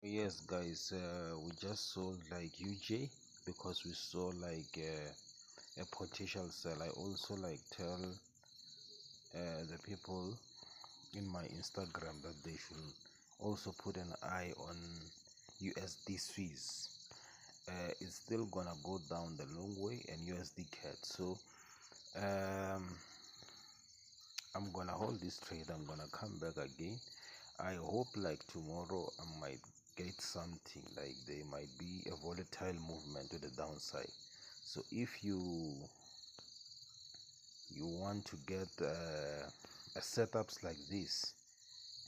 Yes, guys, we just sold like UJ because we saw like a potential sell. I also like tell the people in my Instagram that they should also put an eye on USD Swiss. It's still gonna go down the long way, and USD CAD. So um, I'm gonna hold this trade. I'm gonna come back again. I hope like tomorrow I might get something, like there might be a volatile movement to the downside. So if you want to get a setups like this,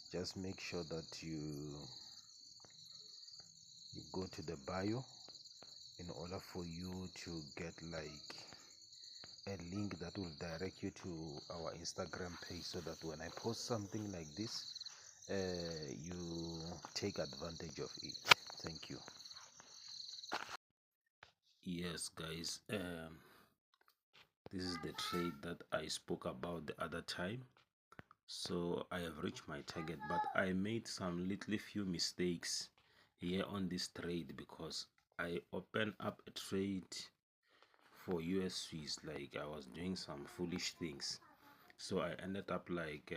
just make sure that you go to the bio in order for you to get like a link that will direct you to our Instagram page, so that when I post something like this, you take advantage of it. Thank you. Yes, guys, this is the trade that I spoke about the other time. So I have reached my target, but I made some little few mistakes here on this trade because I opened up a trade for US Swiss. Like, I was doing some foolish things, so I ended up like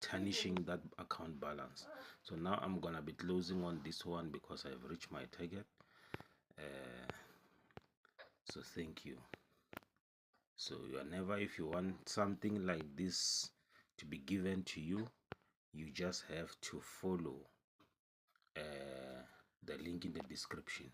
tarnishing that account balance. So now I'm gonna be closing on this one because I've reached my target. uh, so thank you. So whenever, if you want something like this to be given to you, you just have to follow the link in the description.